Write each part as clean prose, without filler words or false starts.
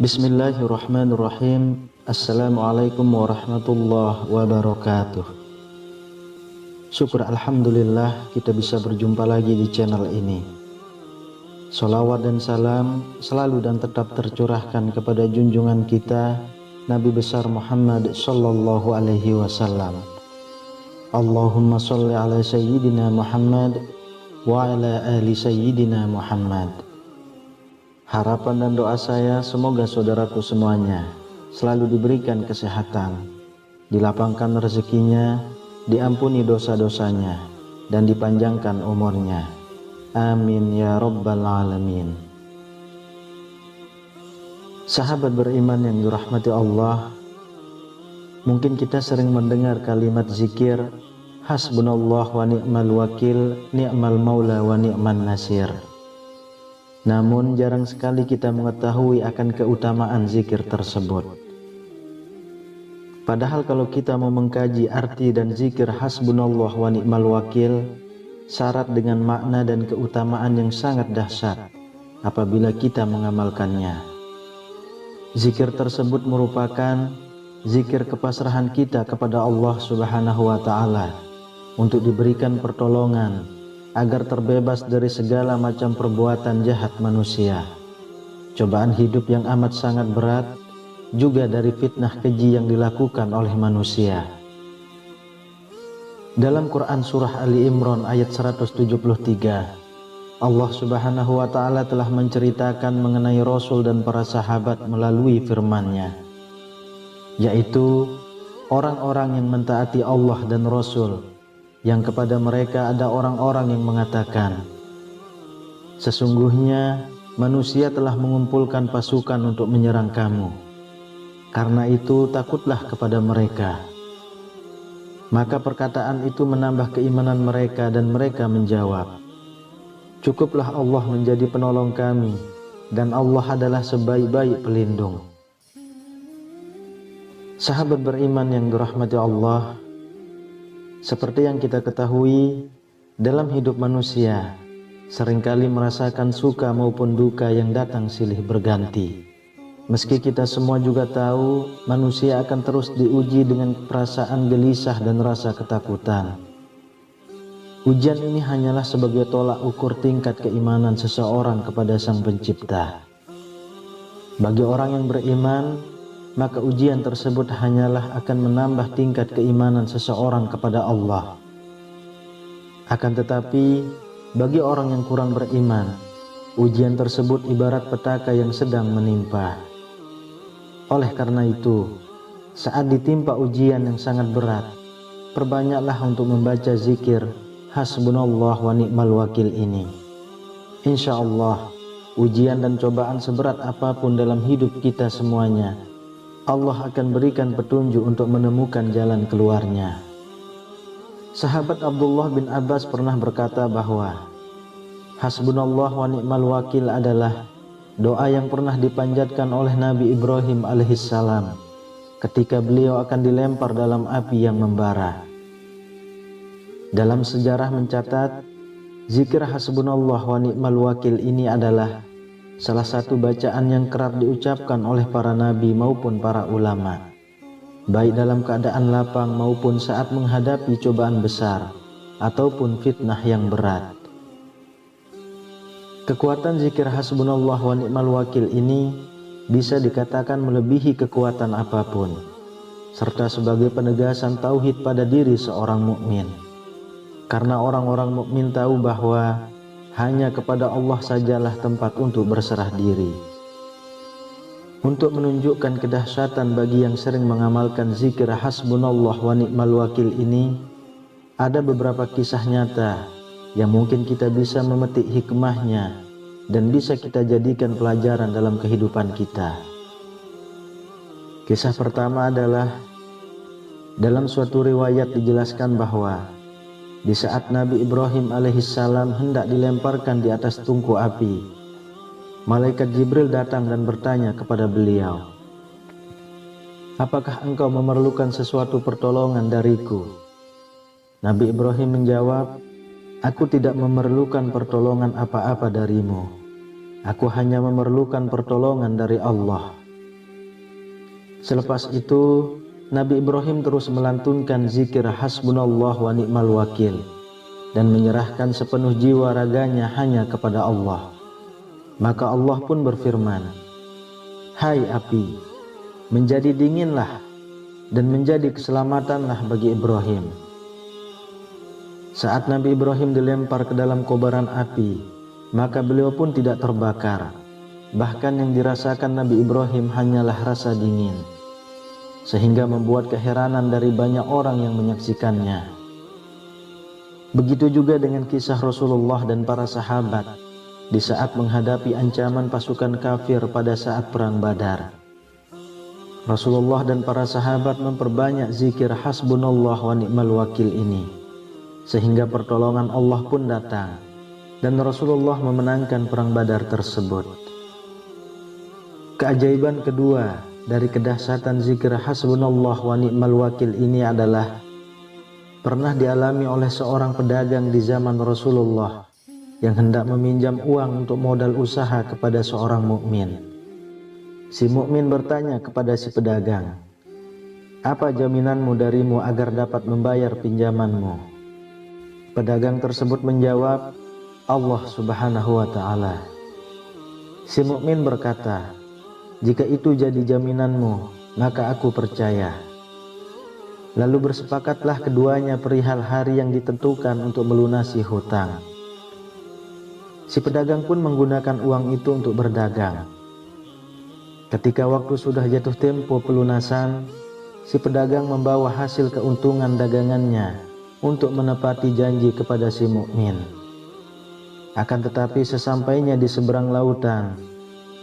Bismillahirrahmanirrahim. Assalamualaikum warahmatullahi wabarakatuh. Syukur alhamdulillah kita bisa berjumpa lagi di channel ini. Salawat dan salam selalu dan tetap tercurahkan kepada junjungan kita Nabi besar Muhammad sallallahu alaihi wasallam. Allahumma sholli ala sayyidina Muhammad wa ala ali sayyidina Muhammad. Harapan dan doa saya semoga saudaraku semuanya selalu diberikan kesehatan, dilapangkan rezekinya, diampuni dosa-dosanya, dan dipanjangkan umurnya. Amin ya rabbal alamin. Sahabat beriman yang dirahmati Allah, mungkin kita sering mendengar kalimat zikir hasbunallah wa ni'mal wakil, ni'mal maula wa ni'man nasir. Namun jarang sekali kita mengetahui akan keutamaan zikir tersebut. Padahal kalau kita mau mengkaji arti dan zikir hasbunallah wa ni'mal wakil, syarat dengan makna dan keutamaan yang sangat dahsyat apabila kita mengamalkannya. Zikir tersebut merupakan zikir kepasrahan kita kepada Allah Subhanahu wa Ta'ala untuk diberikan pertolongan agar terbebas dari segala macam perbuatan jahat manusia, cobaan hidup yang amat sangat berat, juga dari fitnah keji yang dilakukan oleh manusia. Dalam Quran Surah Ali Imran ayat 173, Allah Subhanahu wa Ta'ala telah menceritakan mengenai Rasul dan para sahabat melalui firman-Nya, yaitu orang-orang yang mentaati Allah dan Rasul, yang kepada mereka ada orang-orang yang mengatakan, sesungguhnya manusia telah mengumpulkan pasukan untuk menyerang kamu, karena itu takutlah kepada mereka. Maka perkataan itu menambah keimanan mereka dan mereka menjawab, cukuplah Allah menjadi penolong kami, dan Allah adalah sebaik-baik pelindung. Sahabat beriman yang dirahmati Allah, seperti yang kita ketahui, dalam hidup manusia seringkali merasakan suka maupun duka yang datang silih berganti. Meski kita semua juga tahu manusia akan terus diuji dengan perasaan gelisah dan rasa ketakutan. Ujian ini hanyalah sebagai tolak ukur tingkat keimanan seseorang kepada Sang Pencipta. Bagi orang yang beriman, maka ujian tersebut hanyalah akan menambah tingkat keimanan seseorang kepada Allah. Akan tetapi, bagi orang yang kurang beriman, ujian tersebut ibarat petaka yang sedang menimpa. Oleh karena itu, saat ditimpa ujian yang sangat berat, perbanyaklah untuk membaca zikir hasbunallah wa ni'mal wakil ini. Insya Allah, ujian dan cobaan seberat apapun dalam hidup kita semuanya, Allah akan berikan petunjuk untuk menemukan jalan keluarnya. Sahabat Abdullah bin Abbas pernah berkata bahwa hasbunallah wa ni'mal wakil adalah doa yang pernah dipanjatkan oleh Nabi Ibrahim alaihissalam ketika beliau akan dilempar dalam api yang membara. Dalam sejarah mencatat, zikir hasbunallah wa ni'mal wakil ini adalah salah satu bacaan yang kerap diucapkan oleh para nabi maupun para ulama, baik dalam keadaan lapang maupun saat menghadapi cobaan besar ataupun fitnah yang berat. Kekuatan zikir hasbunallah wa ni'mal wakil ini bisa dikatakan melebihi kekuatan apapun, serta sebagai penegasan tauhid pada diri seorang mukmin. Karena orang-orang mukmin tahu bahwa hanya kepada Allah sajalah tempat untuk berserah diri. Untuk menunjukkan kedahsyatan bagi yang sering mengamalkan zikir hasbunallah wa ni'mal wakil ini, ada beberapa kisah nyata yang mungkin kita bisa memetik hikmahnya dan bisa kita jadikan pelajaran dalam kehidupan kita. Kisah pertama adalah dalam suatu riwayat dijelaskan bahwa di saat Nabi Ibrahim alaihissalam hendak dilemparkan di atas tungku api, malaikat Jibril datang dan bertanya kepada beliau, apakah engkau memerlukan sesuatu pertolongan dariku? Nabi Ibrahim menjawab, aku tidak memerlukan pertolongan apa-apa darimu. Aku hanya memerlukan pertolongan dari Allah. Selepas itu, Nabi Ibrahim terus melantunkan zikir hasbunallah wa ni'mal wakil dan menyerahkan sepenuh jiwa raganya hanya kepada Allah. Maka Allah pun berfirman, "Hai api, menjadi dinginlah dan menjadi keselamatanlah bagi Ibrahim." Saat Nabi Ibrahim dilempar ke dalam kobaran api, maka beliau pun tidak terbakar. Bahkan yang dirasakan Nabi Ibrahim hanyalah rasa dingin, sehingga membuat keheranan dari banyak orang yang menyaksikannya. Begitu juga dengan kisah Rasulullah dan para sahabat di saat menghadapi ancaman pasukan kafir pada saat perang Badar. Rasulullah dan para sahabat memperbanyak zikir hasbunallah wa ni'mal wakil ini, sehingga pertolongan Allah pun datang dan Rasulullah memenangkan perang Badar tersebut. Keajaiban kedua dari kedahsyatan zikir hasbunallah wa ni'mal wakil ini adalah pernah dialami oleh seorang pedagang di zaman Rasulullah yang hendak meminjam uang untuk modal usaha kepada seorang mukmin. Si mukmin bertanya kepada si pedagang, "Apa jaminanmu darimu agar dapat membayar pinjamanmu?" Pedagang tersebut menjawab, "Allah Subhanahu wa ta'ala." Si mukmin berkata, "Jika itu jadi jaminanmu, maka aku percaya." Lalu bersepakatlah keduanya perihal hari yang ditentukan untuk melunasi hutang. Si pedagang pun menggunakan uang itu untuk berdagang. Ketika waktu sudah jatuh tempo pelunasan, si pedagang membawa hasil keuntungan dagangannya untuk menepati janji kepada si mukmin. Akan tetapi sesampainya di seberang lautan,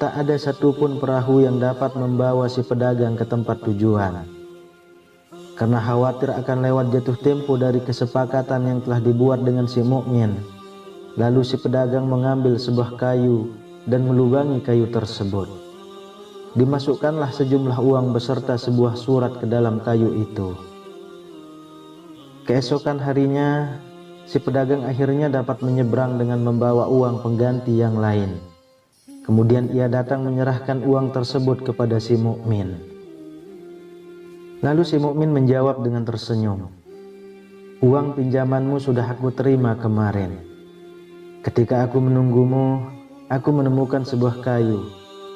tak ada satupun perahu yang dapat membawa si pedagang ke tempat tujuan. Karena khawatir akan lewat jatuh tempo dari kesepakatan yang telah dibuat dengan si mukmin, lalu si pedagang mengambil sebuah kayu dan melubangi kayu tersebut. Dimasukkanlah sejumlah uang beserta sebuah surat ke dalam kayu itu. Keesokan harinya, si pedagang akhirnya dapat menyeberang dengan membawa uang pengganti yang lain. Kemudian ia datang menyerahkan uang tersebut kepada si mukmin. Lalu si mukmin menjawab dengan tersenyum, "Uang pinjamanmu sudah aku terima kemarin. Ketika aku menunggumu, aku menemukan sebuah kayu,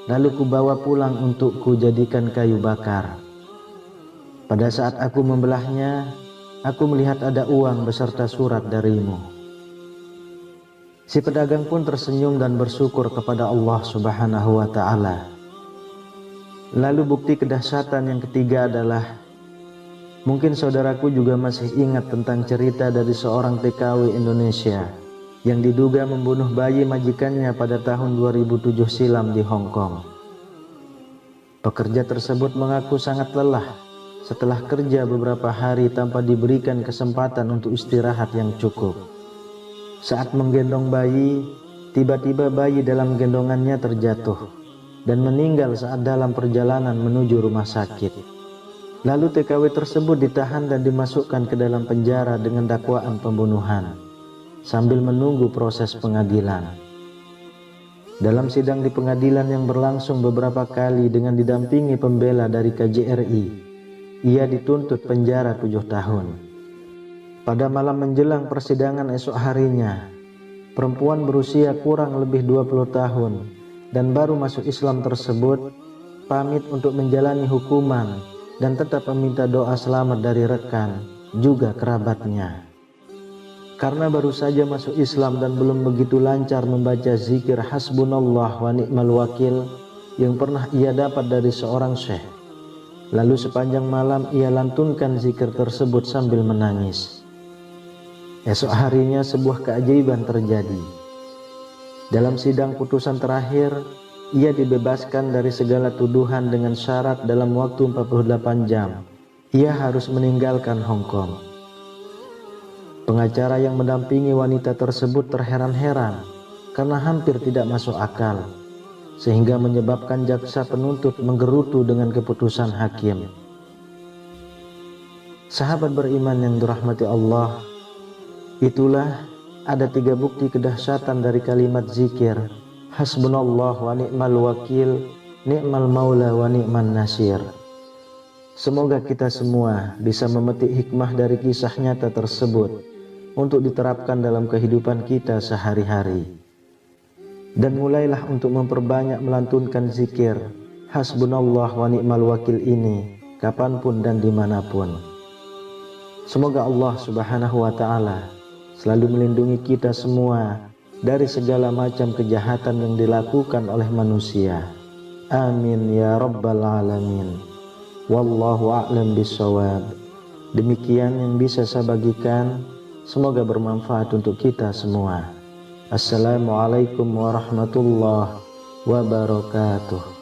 lalu kubawa pulang untuk kujadikan kayu bakar. Pada saat aku membelahnya, aku melihat ada uang beserta surat darimu." Si pedagang pun tersenyum dan bersyukur kepada Allah Subhanahu wa ta'ala. Lalu bukti kedahsyatan yang ketiga adalah, mungkin saudaraku juga masih ingat tentang cerita dari seorang TKW Indonesia yang diduga membunuh bayi majikannya pada tahun 2007 silam di Hong Kong. Pekerja tersebut mengaku sangat lelah setelah kerja beberapa hari tanpa diberikan kesempatan untuk istirahat yang cukup. Saat menggendong bayi, tiba-tiba bayi dalam gendongannya terjatuh dan meninggal saat dalam perjalanan menuju rumah sakit. Lalu TKW tersebut ditahan dan dimasukkan ke dalam penjara dengan dakwaan pembunuhan sambil menunggu proses pengadilan. Dalam sidang di pengadilan yang berlangsung beberapa kali dengan didampingi pembela dari KJRI, ia dituntut penjara 7 tahun. Pada malam menjelang persidangan esok harinya, perempuan berusia kurang lebih 20 tahun dan baru masuk Islam tersebut pamit untuk menjalani hukuman dan tetap meminta doa selamat dari rekan juga kerabatnya. Karena baru saja masuk Islam dan belum begitu lancar membaca zikir hasbunallah wa ni'mal wakil yang pernah ia dapat dari seorang syekh, lalu sepanjang malam ia lantunkan zikir tersebut sambil menangis. Esok harinya sebuah keajaiban terjadi. Dalam sidang putusan terakhir, ia dibebaskan dari segala tuduhan dengan syarat dalam waktu 48 jam ia harus meninggalkan Hong Kong. Pengacara yang mendampingi wanita tersebut terheran-heran karena hampir tidak masuk akal, sehingga menyebabkan jaksa penuntut menggerutu dengan keputusan hakim. Sahabat beriman yang dirahmati Allah, itulah ada 3 bukti kedahsyatan dari kalimat zikir hasbunallah wa ni'mal wakil, ni'mal maula wa ni'man nasir, Semoga kita semua bisa memetik hikmah dari kisah nyata tersebut untuk diterapkan dalam kehidupan kita sehari-hari. Dan mulailah untuk memperbanyak melantunkan zikir Hasbunallah wa ni'mal wakil ini kapanpun dan dimanapun. Semoga Allah subhanahu wa ta'ala selalu melindungi kita semua dari segala macam kejahatan yang dilakukan oleh manusia. Amin ya rabbal alamin. Wallahu a'lam bishawab. Demikian yang bisa saya bagikan, semoga bermanfaat untuk kita semua. Assalamualaikum warahmatullahi wabarakatuh.